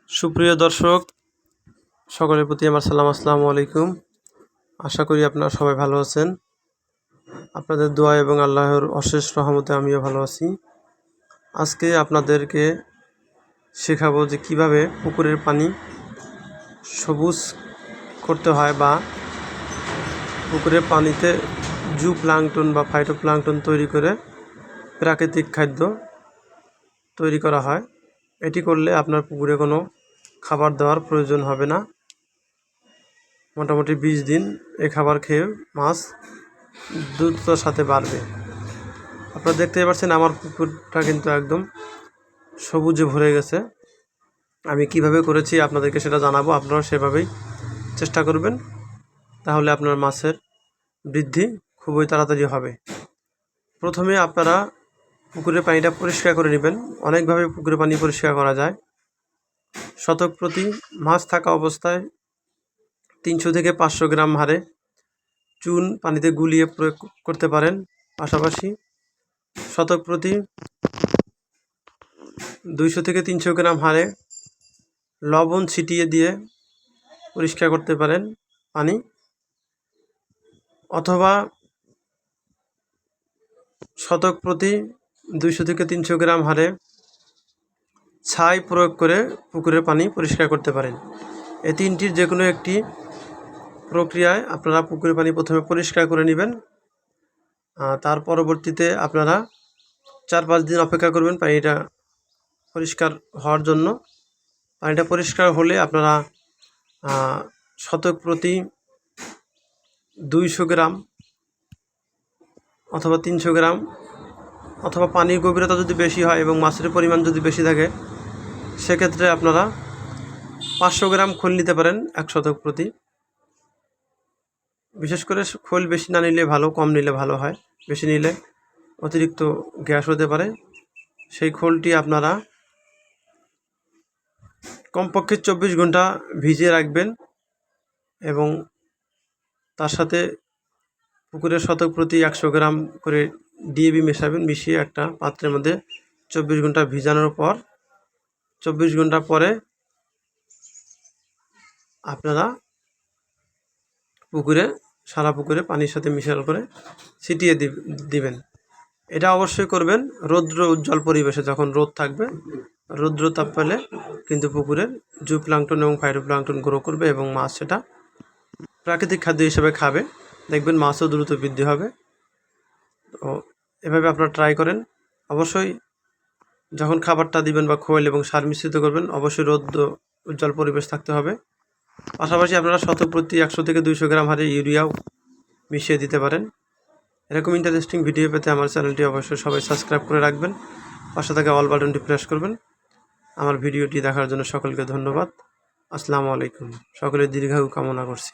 সুপ্রিয় দর্শক সকলের প্রতি আমার সালাম, আসসালামু আলাইকুম। আশা করি আপনারা সবাই ভালো আছেন। আপনাদের দোয়া এবং আল্লাহর অশেষ রহমতে আমিও ভালো আছি। আজকে আপনাদেরকে শেখাবো যে কিভাবে পুকুরের পানি সবুজ করতে হয় বা পুকুরের পানিতে জুপ্লাঙ্কটন বা ফাইটোপ্লাঙ্কটন তৈরি করে প্রাকৃতিক খাদ্য তৈরি করা হয়। এটি করলে আপনার পুকুরে কোনো খাবার দেওয়ার প্রয়োজন হবে না। মোটামুটি 20 দিন এই খাবার খেয়ে মাছ দ্রুততার সাথে বাড়বে। আপনারা দেখতে পাচ্ছেন আমার পুকুরটা কিন্তু একদম সবুজে ভরে গেছে। আমি কিভাবে করেছি আপনাদেরকে সেটা জানাবো, আপনারা সেভাবেই চেষ্টা করবেন, তাহলে আপনার মাছের বৃদ্ধি খুবই তাড়াতাড়ি হবে। প্রথমে আপনারা পুকুরের পানিটা পরিষ্কার করে নেবেন। অনেকভাবে পুকুরের পানি পরিষ্কার করা যায়। শতক প্রতি মাছ থাকা অবস্থায় 300 থেকে 500 গ্রাম হারে চুন পানিতে গুলিয়ে প্রয়োগ করতে পারেন। পাশাপাশি শতক প্রতি 200 থেকে 300 গ্রাম হারে লবণ ছিটিয়ে দিয়ে পরিষ্কার করতে পারেন পানি, অথবা শতক প্রতি 200 থেকে 300 গ্রাম হারে ছাই প্রয়োগ করে পুকুরের পানি পরিষ্কার করতে পারেন। এই তিনটির যে কোনো একটি প্রক্রিয়ায় আপনারা পুকুরের পানি প্রথমে পরিষ্কার করে নেবেন। তার পরবর্তীতে আপনারা 4-5 দিন অপেক্ষা করবেন পানিটা পরিষ্কার হওয়ার জন্য। পানিটা পরিষ্কার হলে আপনারা শতক প্রতি 200 গ্রাম অথবা 300 গ্রাম, অথবা পানির গভীরতা যদি বেশি হয় এবং মাছের পরিমাণ যদি বেশি থাকে, সেক্ষেত্রে আপনারা 500 গ্রাম খোল নিতে পারেন 1 শতক প্রতি। বিশেষ করে খোল বেশি না নিলে ভালো, কম নিলে ভালো হয়। বেশি নিলে অতিরিক্ত গ্যাস হতে পারে। সেই খোলটি আপনারা কমপক্ষে 24 ঘন্টা ভিজিয়ে রাখবেন এবং তার সাথে পুকুরের শতক প্রতি 100 গ্রাম করে ডিএবি মেশাবেন। মিশিয়ে একটা পাত্রের মধ্যে 24 ঘন্টা ভিজানোর পর 24 ঘন্টা পরে আপনারা সারা পুকুরে পানির সাথে মিশাল করে ছিটিয়ে দিবেন। এটা অবশ্যই করবেন রৌদ্র উজ্জ্বল পরিবেশে। যখন রোদ থাকবে, রৌদ্র তাপ পেলে কিন্তু পুকুরের জুপ্লাঙ্কটন এবং ফাইটোপ্লাঙ্কটন গ্রো করবে এবং মাছ সেটা প্রাকৃতিক খাদ্য হিসেবে খাবে। দেখবেন মাছও দ্রুত বৃদ্ধি হবে। তো এভাবে আপনারা ট্রাই করেন। অবশ্যই যখন খাবারটা দিবেন বা খোল এবং সার মিশ্রিত করবেন, অবশ্যই রৌদ্র উজ্জ্বল পরিবেশ থাকতে হবে। পাশাপাশি আপনারা শতক প্রতি 100 থেকে 200 গ্রাম হারে ইউরিয়াও মিশিয়ে দিতে পারেন। এরকম ইন্টারেস্টিং ভিডিও পেতে আমার চ্যানেলটি অবশ্যই সবাই সাবস্ক্রাইব করে রাখবেন। পাশে থাকা অল বাটনটি প্রেস করবেন। আমার ভিডিওটি দেখার জন্য সকলকে ধন্যবাদ। আসসালামু আলাইকুম। সকলের দীর্ঘায়ু কামনা করছি।